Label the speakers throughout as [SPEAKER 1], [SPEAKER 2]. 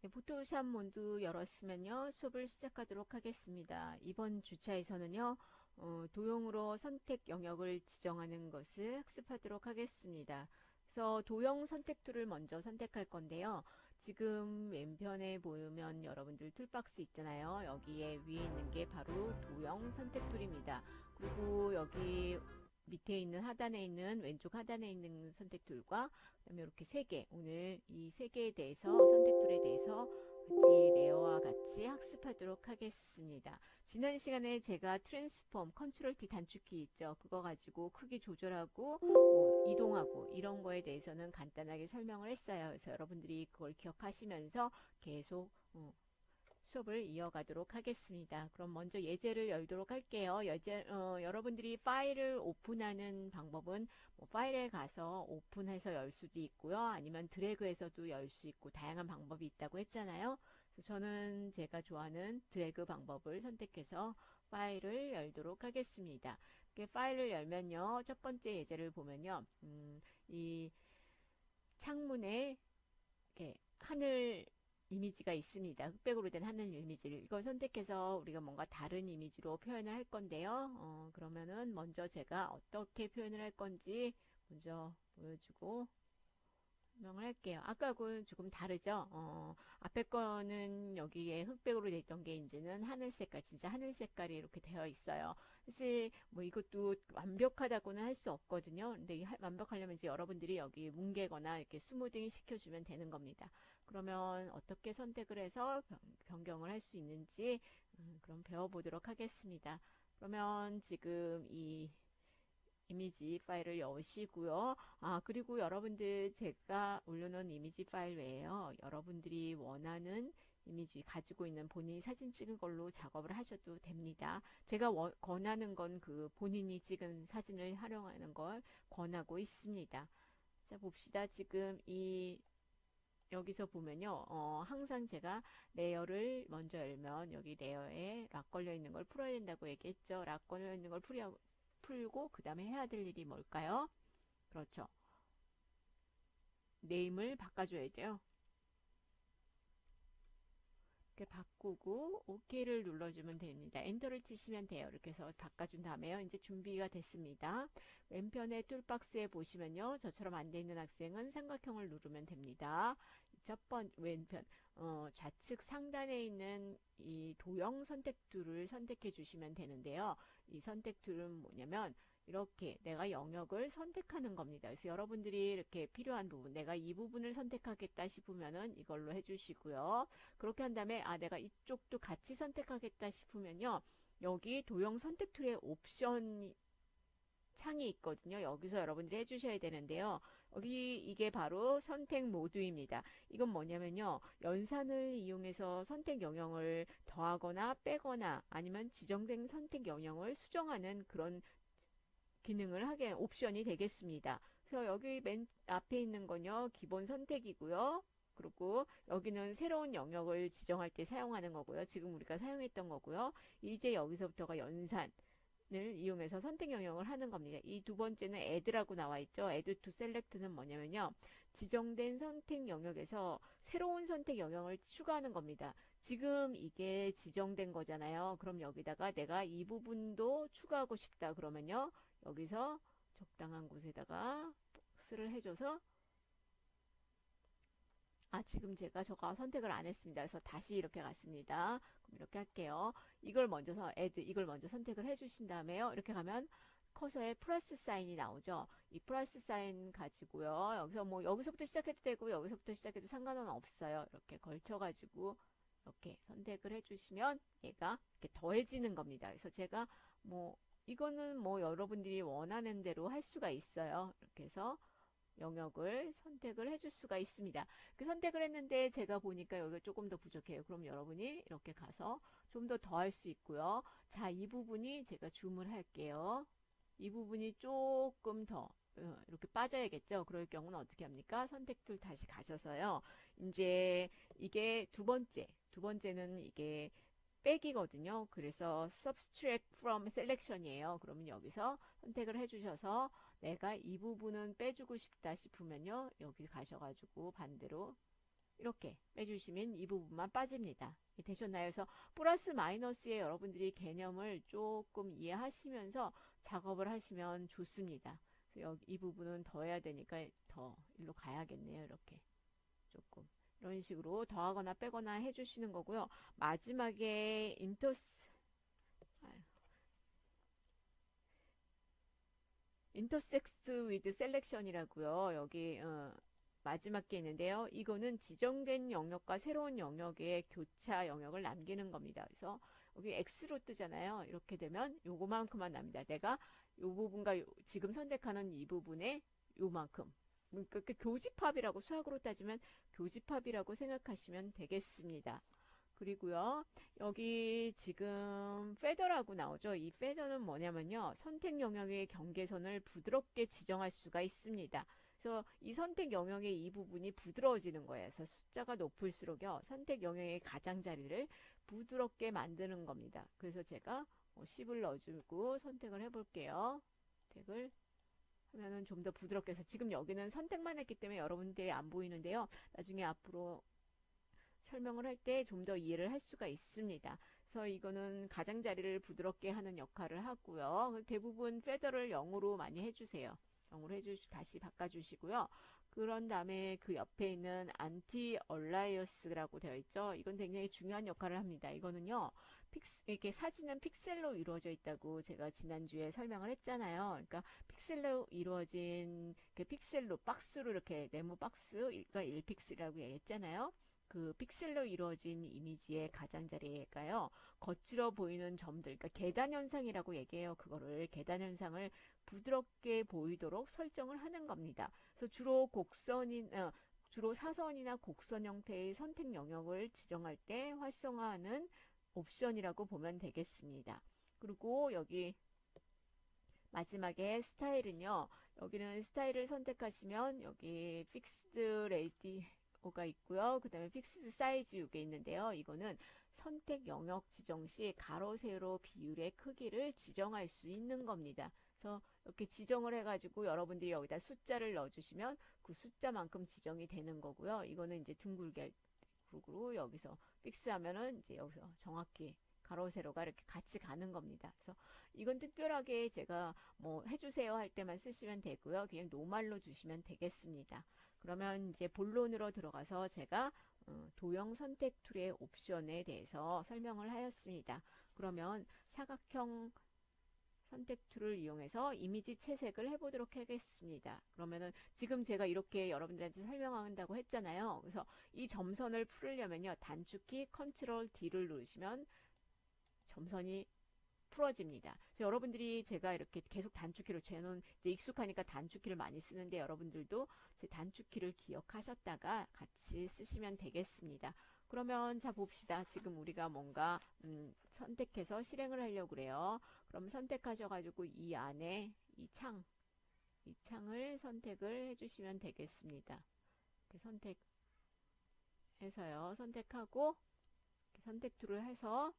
[SPEAKER 1] 네, 포토샵 모두 열었으면요, 수업을 시작하도록 하겠습니다. 이번 주차에서는요, 도형으로 선택 영역을 지정하는 것을 학습하도록 하겠습니다. 그래서 도형 선택 툴을 먼저 선택할 건데요. 지금 왼편에 보면 여러분들 툴박스 있잖아요. 여기에 위에 있는 게 바로 도형 선택 툴입니다. 그리고 여기 밑에 있는 하단에 있는 왼쪽 하단에 있는 선택 툴과 그다음에 이렇게 세 개, 오늘 이 세 개에 대해서 선택 툴에 대해서 같이 레어와 같이 학습하도록 하겠습니다. 지난 시간에 제가 트랜스폼 컨트롤 T 단축키 있죠. 그거 가지고 크기 조절하고 뭐 이동하고 이런 거에 대해서는 간단하게 설명을 했어요. 그래서 여러분들이 그걸 기억하시면서 계속 수업을 이어가도록 하겠습니다. 그럼 먼저 예제를 열도록 할게요. 여러분들이 파일을 오픈하는 방법은 뭐 파일에 가서 오픈해서 열 수도 있고요. 아니면 드래그해서도 열 수 있고 다양한 방법이 있다고 했잖아요. 그래서 저는 제가 좋아하는 드래그 방법을 선택해서 파일을 열도록 하겠습니다. 이렇게 파일을 열면요. 첫 번째 예제를 보면요. 이 창문에 이렇게 하늘 이미지가 있습니다. 흑백으로 된 하늘 이미지를 이걸 선택해서 우리가 뭔가 다른 이미지로 표현을 할 건데요. 그러면은 먼저 제가 어떻게 표현을 할 건지 먼저 보여주고 설명을 할게요. 아까하고는 조금 다르죠? 앞에 거는 여기에 흑백으로 돼 있던 게 이제는 하늘 색깔, 진짜 하늘 색깔이 이렇게 되어 있어요. 사실 뭐 이것도 완벽하다고는 할 수 없거든요. 근데 완벽하려면 이제 여러분들이 여기 뭉개거나 이렇게 스무딩 시켜주면 되는 겁니다. 그러면 어떻게 선택을 해서 변경을 할 수 있는지 그럼 배워보도록 하겠습니다. 그러면 지금 이 이미지 파일을 여시고요. 그리고 여러분들 제가 올려놓은 이미지 파일 외에요. 여러분들이 원하는 이미지 가지고 있는 본인이 사진 찍은 걸로 작업을 하셔도 됩니다. 제가 권하는 건 그 본인이 찍은 사진을 활용하는 걸 권하고 있습니다. 자, 봅시다. 지금 이 여기서 보면요. 항상 제가 레이어를 먼저 열면 여기 레이어에 락 걸려 있는 걸 풀어야 된다고 얘기했죠. 락 걸려 있는 걸 풀고 그 다음에 해야 될 일이 뭘까요? 그렇죠. 네임을 바꿔줘야 돼요. 이렇게 바꾸고 OK를 눌러주면 됩니다. 엔터를 치시면 돼요. 이렇게 해서 바꿔준 다음에요. 이제 준비가 됐습니다. 왼편에 툴박스에 보시면요. 저처럼 안 돼 있는 학생은 삼각형을 누르면 됩니다. 첫 번 왼편 좌측 상단에 있는 이 도형 선택툴을 선택해 주시면 되는데요. 이 선택툴은 뭐냐면 이렇게 내가 영역을 선택하는 겁니다. 그래서 여러분들이 이렇게 필요한 부분, 내가 이 부분을 선택하겠다 싶으면은 이걸로 해주시고요. 그렇게 한 다음에 내가 이쪽도 같이 선택하겠다 싶으면요. 여기 도형 선택 툴의 옵션 창이 있거든요. 여기서 여러분들이 해주셔야 되는데요. 여기 이게 바로 선택 모드입니다. 이건 뭐냐면요. 연산을 이용해서 선택 영역을 더하거나 빼거나 아니면 지정된 선택 영역을 수정하는 그런 기능을 하게 옵션이 되겠습니다. 그래서 여기 맨 앞에 있는 건요. 기본 선택이고요. 그리고 여기는 새로운 영역을 지정할 때 사용하는 거고요. 지금 우리가 사용했던 거고요. 이제 여기서부터가 연산을 이용해서 선택 영역을 하는 겁니다. 이 두 번째는 add라고 나와 있죠. add to select는 뭐냐면요. 지정된 선택 영역에서 새로운 선택 영역을 추가하는 겁니다. 지금 이게 지정된 거잖아요. 그럼 여기다가 내가 이 부분도 추가하고 싶다 그러면요. 여기서 적당한 곳에다가 복스를 해줘서 지금 제가 저가 선택을 안 했습니다. 그래서 다시 이렇게 갔습니다. 그럼 이렇게 할게요. 이걸 먼저 선택을 해주신 다음에요. 이렇게 가면 커서에 플러스 사인이 나오죠. 이 플러스 사인 가지고요. 여기서 뭐 여기서부터 시작해도 되고 여기서부터 시작해도 상관은 없어요. 이렇게 걸쳐가지고 이렇게 선택을 해주시면 얘가 이렇게 더해지는 겁니다. 그래서 제가 뭐 이거는 뭐 여러분들이 원하는 대로 할 수가 있어요. 이렇게 해서 영역을 선택을 해줄 수가 있습니다. 그 선택을 했는데 제가 보니까 여기가 조금 더 부족해요. 그럼 여러분이 이렇게 가서 좀 더 할 수 있고요. 자, 이 부분이 제가 줌을 할게요. 이 부분이 조금 더 이렇게 빠져야겠죠. 그럴 경우는 어떻게 합니까? 선택툴 다시 가셔서요. 이제 이게 두 번째는 이게 빼기거든요. 그래서 subtract from selection이에요. 그러면 여기서 선택을 해주셔서 내가 이 부분은 빼주고 싶다 싶으면요. 여기 가셔가지고 반대로 이렇게 빼주시면 이 부분만 빠집니다. 되셨나요? 그래서 플러스 마이너스의 여러분들이 개념을 조금 이해하시면서 작업을 하시면 좋습니다. 그래서 여기 이 부분은 더해야 되니까 더 일로 가야겠네요. 이렇게 조금 이런 식으로 더하거나 빼거나 해주시는 거고요. 마지막에 인터섹스 위드 셀렉션이라고요. 여기 마지막 게 있는데요. 이거는 지정된 영역과 새로운 영역의 교차 영역을 남기는 겁니다. 그래서 여기 X로 뜨잖아요. 이렇게 되면 요거만큼만 납니다. 내가 요 부분과 지금 선택하는 이 부분에 요만큼. 그러니까 교집합이라고 수학으로 따지면 교집합이라고 생각하시면 되겠습니다. 그리고요, 여기 지금 페더라고 나오죠. 이 페더는 뭐냐면요, 선택 영역의 경계선을 부드럽게 지정할 수가 있습니다. 그래서 이 선택 영역의 이 부분이 부드러워지는 거예요. 그래서 숫자가 높을수록요, 선택 영역의 가장자리를 부드럽게 만드는 겁니다. 그래서 제가 10을 넣어주고 선택을 해볼게요. 선택을 하면은 좀 더 부드럽게 해서 지금 여기는 선택만 했기 때문에 여러분들이 안 보이는데요. 나중에 앞으로 설명을 할 때 좀 더 이해를 할 수가 있습니다. 그래서 이거는 가장자리를 부드럽게 하는 역할을 하고요. 대부분 페더를 0으로 많이 해주세요. 0으로 다시 바꿔주시고요. 그런 다음에 그 옆에 있는 안티 얼라이어스라고 되어 있죠. 이건 굉장히 중요한 역할을 합니다. 이거는요, 이렇게 사진은 픽셀로 이루어져 있다고 제가 지난주에 설명을 했잖아요. 그러니까 픽셀로 이루어진 그 픽셀로 박스로 이렇게 네모 박스가 1픽셀이라고 얘기했잖아요. 그 픽셀로 이루어진 이미지의 가장자리가요. 거칠어 보이는 점들, 그러니까 계단 현상이라고 얘기해요. 그거를 계단 현상을 부드럽게 보이도록 설정을 하는 겁니다. 그래서 주로 사선이나 곡선 형태의 선택 영역을 지정할 때 활성화하는 옵션이라고 보면 되겠습니다. 그리고 여기 마지막에 스타일은요. 여기는 스타일을 선택하시면 여기 픽스드 레디오가 있고요. 그 다음에 픽스드 사이즈 이게 있는데요. 이거는 선택 영역 지정 시 가로 세로 비율의 크기를 지정할 수 있는 겁니다. 그래서 이렇게 지정을 해가지고 여러분들이 여기다 숫자를 넣어주시면 그 숫자만큼 지정이 되는 거고요. 이거는 이제 둥글게 그리고 여기서 픽스하면은 이제 여기서 정확히 가로 세로가 이렇게 같이 가는 겁니다. 그래서 이건 특별하게 제가 뭐 해주세요 할 때만 쓰시면 되고요. 그냥 노말로 주시면 되겠습니다. 그러면 이제 본론으로 들어가서 제가 도형 선택 툴의 옵션에 대해서 설명을 하였습니다. 그러면 사각형 선택 툴을 이용해서 이미지 채색을 해보도록 하겠습니다. 그러면은 지금 제가 이렇게 여러분들한테 설명한다고 했잖아요. 그래서 이 점선을 풀으려면요. 단축키 컨트롤 D를 누르시면 점선이 풀어집니다. 그래서 여러분들이 제가 이렇게 계속 단축키로 저는 이제 익숙하니까 단축키를 많이 쓰는데 여러분들도 제 단축키를 기억하셨다가 같이 쓰시면 되겠습니다. 그러면 자 봅시다. 지금 우리가 뭔가 선택해서 실행을 하려고 그래요. 그럼 선택하셔가지고 이 안에 이 창을 선택을 해주시면 되겠습니다. 선택해서요. 선택하고 선택 툴을 해서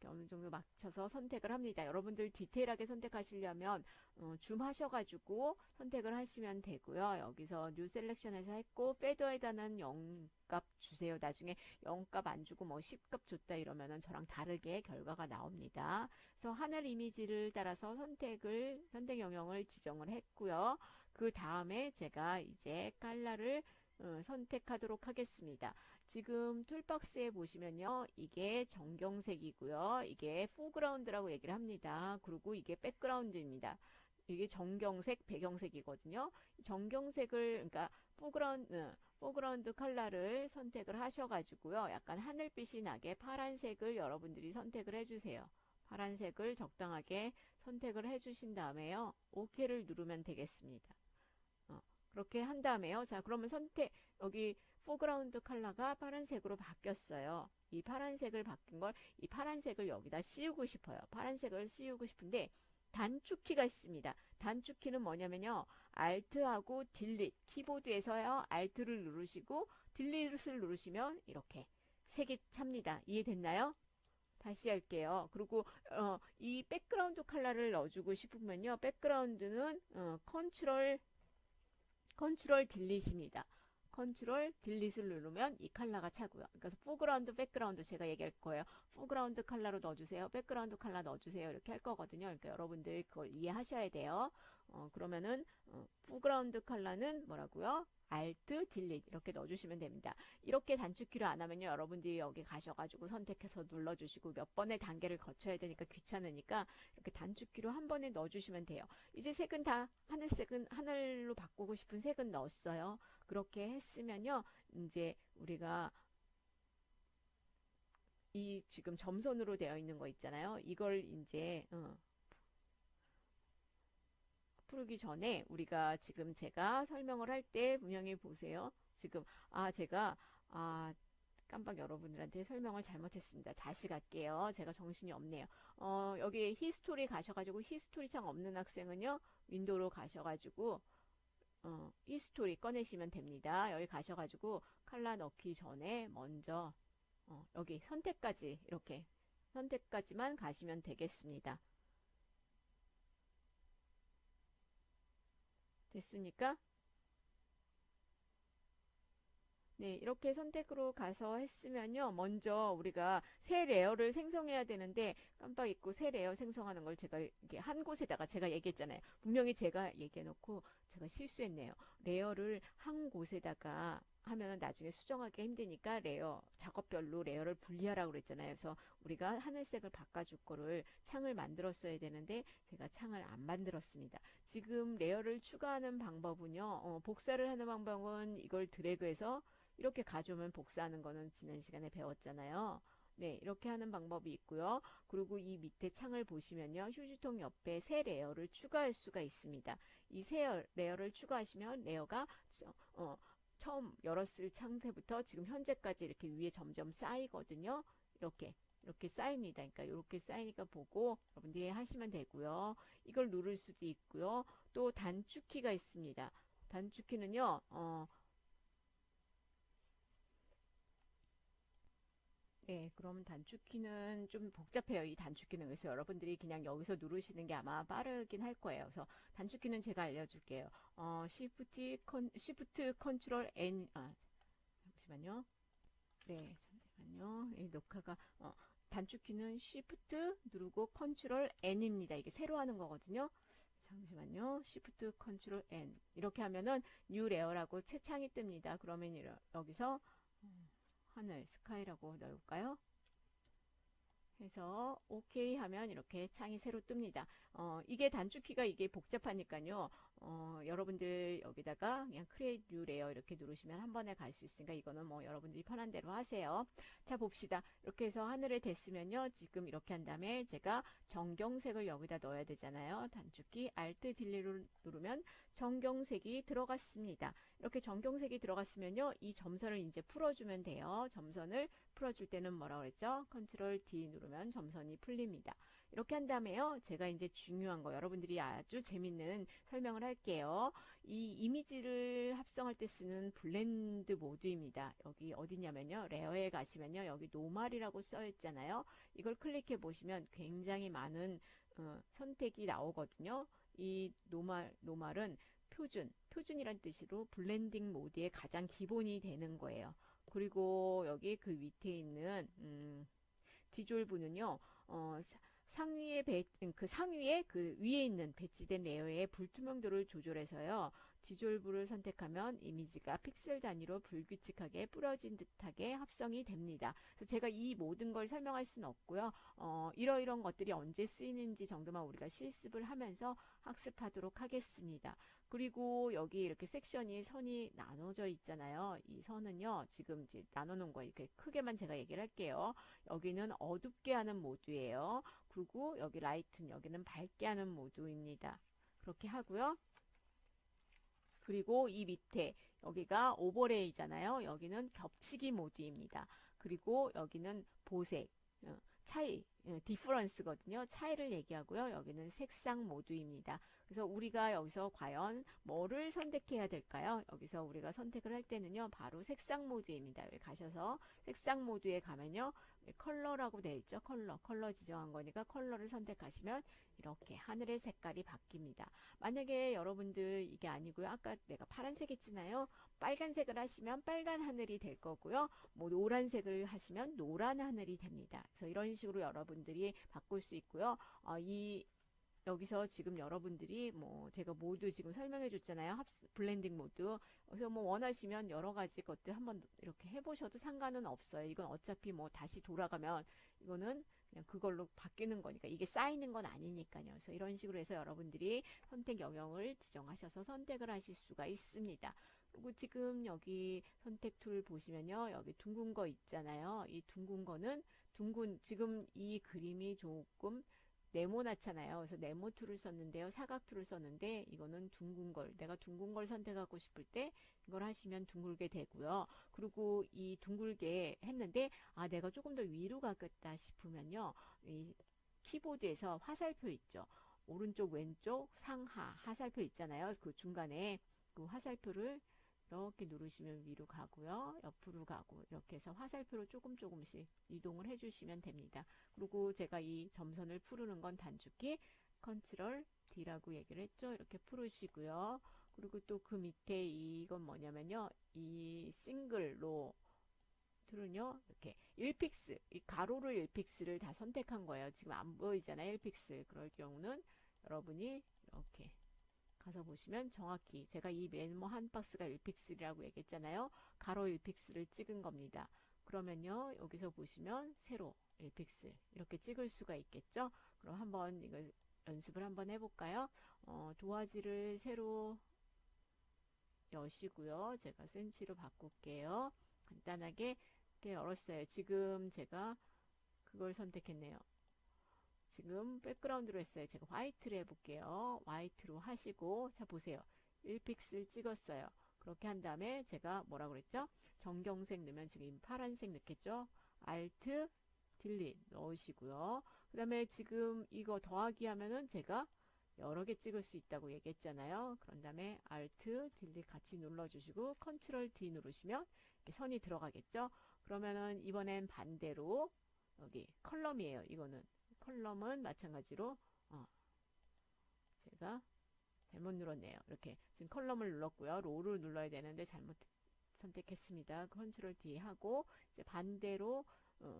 [SPEAKER 1] 어느 정도 맞춰서 선택을 합니다. 여러분들 디테일하게 선택하시려면 줌 하셔가지고 선택을 하시면 되고요. 여기서 뉴 셀렉션에서 했고 페더에다는 0값 주세요. 나중에 0값 안 주고 뭐 10값 줬다 이러면은 저랑 다르게 결과가 나옵니다. 그래서 하늘 이미지를 따라서 선택 영역을 지정을 했고요. 그 다음에 제가 이제 칼라를 선택하도록 하겠습니다. 지금 툴박스에 보시면요. 이게 정경색이고요. 이게 포그라운드라고 얘기를 합니다. 그리고 이게 백그라운드입니다. 이게 정경색, 배경색이거든요. 정경색을 그러니까 포그라운드 컬러를 선택을 하셔가지고요. 약간 하늘빛이 나게 파란색을 여러분들이 선택을 해주세요. 파란색을 적당하게 선택을 해주신 다음에요. OK를 누르면 되겠습니다. 그렇게 한 다음에요. 자, 그러면 여기 포그라운드 컬러가 파란색으로 바뀌었어요. 이 파란색을 바뀐 걸, 이 파란색을 여기다 씌우고 싶어요. 파란색을 씌우고 싶은데, 단축키가 있습니다. 단축키는 뭐냐면요. Alt하고 딜릿, 키보드에서요. Alt를 누르시고, 딜릿을 누르시면 이렇게 색이 찹니다. 이해됐나요? 다시 할게요. 그리고 이 백그라운드 컬러를 넣어주고 싶으면요. 백그라운드는 컨트롤 딜릿입니다. 컨트롤 딜릿을 누르면 이 컬러가 차고요. 그러니까 포그라운드, 백그라운드 제가 얘기할 거예요. 포그라운드 컬러로 넣어주세요. 백그라운드 컬러 넣어주세요. 이렇게 할 거거든요. 그러니까 여러분들 그걸 이해하셔야 돼요. 그러면은 포그라운드 컬러는 뭐라고요? Alt, Delete 이렇게 넣어주시면 됩니다. 이렇게 단축키로 안 하면요. 여러분들이 여기 가셔가지고 선택해서 눌러주시고 몇 번의 단계를 거쳐야 되니까 귀찮으니까 이렇게 단축키로 한 번에 넣어주시면 돼요. 이제 색은 다 하늘색은 하늘로 바꾸고 싶은 색은 넣었어요. 그렇게 했으면요. 이제 우리가 이 지금 점선으로 되어 있는 거 있잖아요. 이걸 이제 풀기 전에 우리가 지금 제가 설명을 할 때 분명히 보세요. 지금 제가 아 깜빡 여러분들한테 설명을 잘못했습니다. 다시 갈게요. 제가 정신이 없네요. 여기 히스토리 가셔가지고 히스토리 창 없는 학생은요. 윈도우로 가셔가지고 히스토리 꺼내시면 됩니다. 여기 가셔가지고 칼라 넣기 전에 먼저 여기 선택까지 이렇게 선택까지만 가시면 되겠습니다. 됐습니까? 네, 이렇게 선택으로 가서 했으면요. 먼저 우리가 새 레이어를 생성해야 되는데 깜빡 잊고 새 레이어 생성하는 걸 제가 이게 한 곳에다가 제가 얘기했잖아요. 분명히 제가 얘기해 놓고 제가 실수했네요. 레이어를 한 곳에다가 하면 나중에 수정하기 힘드니까 레이어 작업별로 레이어를 분리하라고 그랬잖아요. 그래서 우리가 하늘색을 바꿔줄 거를 창을 만들었어야 되는데 제가 창을 안 만들었습니다. 지금 레이어를 추가하는 방법은요. 복사를 하는 방법은 이걸 드래그해서 이렇게 가져오면 복사하는 거는 지난 시간에 배웠잖아요. 네, 이렇게 하는 방법이 있고요. 그리고 이 밑에 창을 보시면요. 휴지통 옆에 새 레이어를 추가할 수가 있습니다. 이 새 레이어를 추가하시면 레이어가 처음 열었을 상태부터 지금 현재까지 이렇게 위에 점점 쌓이거든요. 이렇게 쌓입니다. 그러니까 이렇게 쌓이니까 보고 여러분들이 하시면 되고요. 이걸 누를 수도 있고요. 또 단축키가 있습니다. 단축키는요. 네, 그럼 단축키는 좀 복잡해요. 이 단축키는. 그래서 여러분들이 그냥 여기서 누르시는 게 아마 빠르긴 할 거예요. 그래서 단축키는 제가 알려줄게요. Shift 컨트롤 N, 잠시만요. 네, 잠시만요. 이 녹화가, 단축키는 Shift 누르고 컨트롤 N입니다. 이게 새로 하는 거거든요. 잠시만요. Shift 컨트롤 N. 이렇게 하면은 New Layer라고 새 창이 뜹니다. 그러면 여기서 하늘, 스카이라고 넣을까요? 해서 OK 하면 이렇게 창이 새로 뜹니다. 이게 단축키가 이게 복잡하니까요. 여러분들 여기다가 그냥 Create New Layer 이렇게 누르시면 한 번에 갈 수 있으니까 이거는 뭐 여러분들이 편한 대로 하세요. 자 봅시다. 이렇게 해서 하늘에 됐으면요. 지금 이렇게 한 다음에 제가 정경색을 여기다 넣어야 되잖아요. 단축키 Alt 딜리를 누르면 정경색이 들어갔습니다. 이렇게 정경색이 들어갔으면요. 이 점선을 이제 풀어주면 돼요. 점선을 풀어줄 때는 뭐라고 그랬죠? 컨트롤 D 누르면 점선이 풀립니다. 이렇게 한 다음에요. 제가 이제 중요한 거 여러분들이 아주 재밌는 설명을 할게요. 이 이미지를 합성할 때 쓰는 블렌드 모드입니다. 여기 어디냐면요. 레어에 가시면요. 여기 노말이라고 써 있잖아요. 이걸 클릭해 보시면 굉장히 많은 선택이 나오거든요. 이 노말은 표준이란 뜻으로 블렌딩 모드의 가장 기본이 되는 거예요. 그리고 여기 그 밑에 있는 디졸브는요. 상위에 그 상위에 그 위에 있는 배치된 레이어의 불투명도를 조절해서요. 디졸브를 선택하면 이미지가 픽셀 단위로 불규칙하게 부러진 듯하게 합성이 됩니다. 그래서 제가 이 모든 걸 설명할 수는 없고요. 이러이런 것들이 언제 쓰이는지 정도만 우리가 실습을 하면서 학습하도록 하겠습니다. 그리고 여기 이렇게 섹션이 선이 나눠져 있잖아요. 이 선은요, 지금 이제 나눠놓은 거 이렇게 크게만 제가 얘기를 할게요. 여기는 어둡게 하는 모드예요. 그리고 여기 라이트는 여기는 밝게 하는 모드입니다. 그렇게 하고요. 그리고 이 밑에 여기가 오버레이잖아요. 여기는 겹치기 모드입니다. 그리고 여기는 보색, 차이, 디퍼런스거든요. 차이를 얘기하고요. 여기는 색상 모드입니다. 그래서 우리가 여기서 과연 뭐를 선택해야 될까요? 여기서 우리가 선택을 할 때는요, 바로 색상 모드입니다. 여기 가셔서 색상 모드에 가면요, 컬러라고 되어 있죠. 컬러 지정한 거니까 컬러를 선택하시면 이렇게 하늘의 색깔이 바뀝니다. 만약에 여러분들 이게 아니고요, 아까 내가 파란색 했잖아요. 빨간색을 하시면 빨간 하늘이 될 거고요. 뭐 노란색을 하시면 노란 하늘이 됩니다. 그래서 이런 식으로 여러분들이 바꿀 수 있고요. 여기서 지금 여러분들이 뭐 제가 모두 지금 설명해 줬잖아요. 블렌딩 모드. 그래서 뭐 원하시면 여러 가지 것들 한번 이렇게 해보셔도 상관은 없어요. 이건 어차피 뭐 다시 돌아가면 이거는 그냥 그걸로 바뀌는 거니까 이게 쌓이는 건 아니니까요. 그래서 이런 식으로 해서 여러분들이 선택 영역을 지정하셔서 선택을 하실 수가 있습니다. 그리고 지금 여기 선택 툴 보시면요. 여기 둥근 거 있잖아요. 이 둥근 거는 지금 이 그림이 조금 네모나잖아요. 그래서 네모 툴을 썼는데요. 사각 툴을 썼는데 이거는 둥근 걸, 내가 둥근 걸 선택하고 싶을 때 이걸 하시면 둥글게 되고요. 그리고 이 둥글게 했는데 내가 조금 더 위로 가겠다 싶으면요. 이 키보드에서 화살표 있죠. 오른쪽, 왼쪽, 상하 화살표 있잖아요. 그 중간에 그 화살표를 이렇게 누르시면 위로 가고요. 옆으로 가고 이렇게 해서 화살표로 조금씩 이동을 해주시면 됩니다. 그리고 제가 이 점선을 푸르는 건 단축키 컨트롤 D라고 얘기를 했죠. 이렇게 풀으시고요. 그리고 또 그 밑에 이건 뭐냐면요. 이 싱글로 틀은요. 이렇게 1픽스, 이 가로를 1픽스를 다 선택한 거예요. 지금 안 보이잖아요. 1픽스. 그럴 경우는 여러분이 이렇게 가서 보시면 정확히 제가 이 메모 한 박스가 1픽셀이라고 얘기했잖아요. 가로 1픽셀을 찍은 겁니다. 그러면요. 여기서 보시면 세로 1픽셀 이렇게 찍을 수가 있겠죠. 그럼 한번 이걸 연습을 한번 해볼까요? 도화지를 세로 여시고요. 제가 센치로 바꿀게요. 간단하게 이렇게 열었어요. 지금 제가 그걸 선택했네요. 지금 백그라운드로 했어요. 제가 화이트를 해볼게요. 화이트로 하시고 자 보세요. 1픽셀 찍었어요. 그렇게 한 다음에 제가 뭐라고 그랬죠? 정경색 넣으면 지금 파란색 넣겠죠? Alt, Delete 넣으시고요. 그 다음에 지금 이거 더하기 하면은 제가 여러 개 찍을 수 있다고 얘기했잖아요. 그런 다음에 Alt, Delete 같이 눌러주시고 Ctrl D 누르시면 이렇게 선이 들어가겠죠? 그러면은 이번엔 반대로 여기 컬럼이에요. 이거는 컬럼은 마찬가지로 제가 잘못 눌렀네요. 이렇게 지금 컬럼을 눌렀고요. 로우를 눌러야 되는데 잘못 선택했습니다. 컨트롤 D 하고 이제 반대로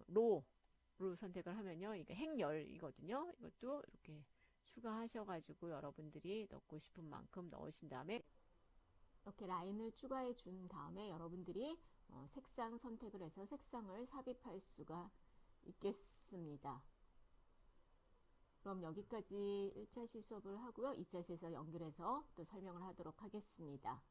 [SPEAKER 1] 로우로 선택을 하면요. 이게 행렬이거든요. 이것도 이렇게 추가하셔가지고 여러분들이 넣고 싶은 만큼 넣으신 다음에 이렇게 라인을 추가해 준 다음에 여러분들이 색상 선택을 해서 색상을 삽입할 수가 있겠습니다. 그럼 여기까지 1차 시 수업을 하고요. 2차 시에서 연결해서 또 설명을 하도록 하겠습니다.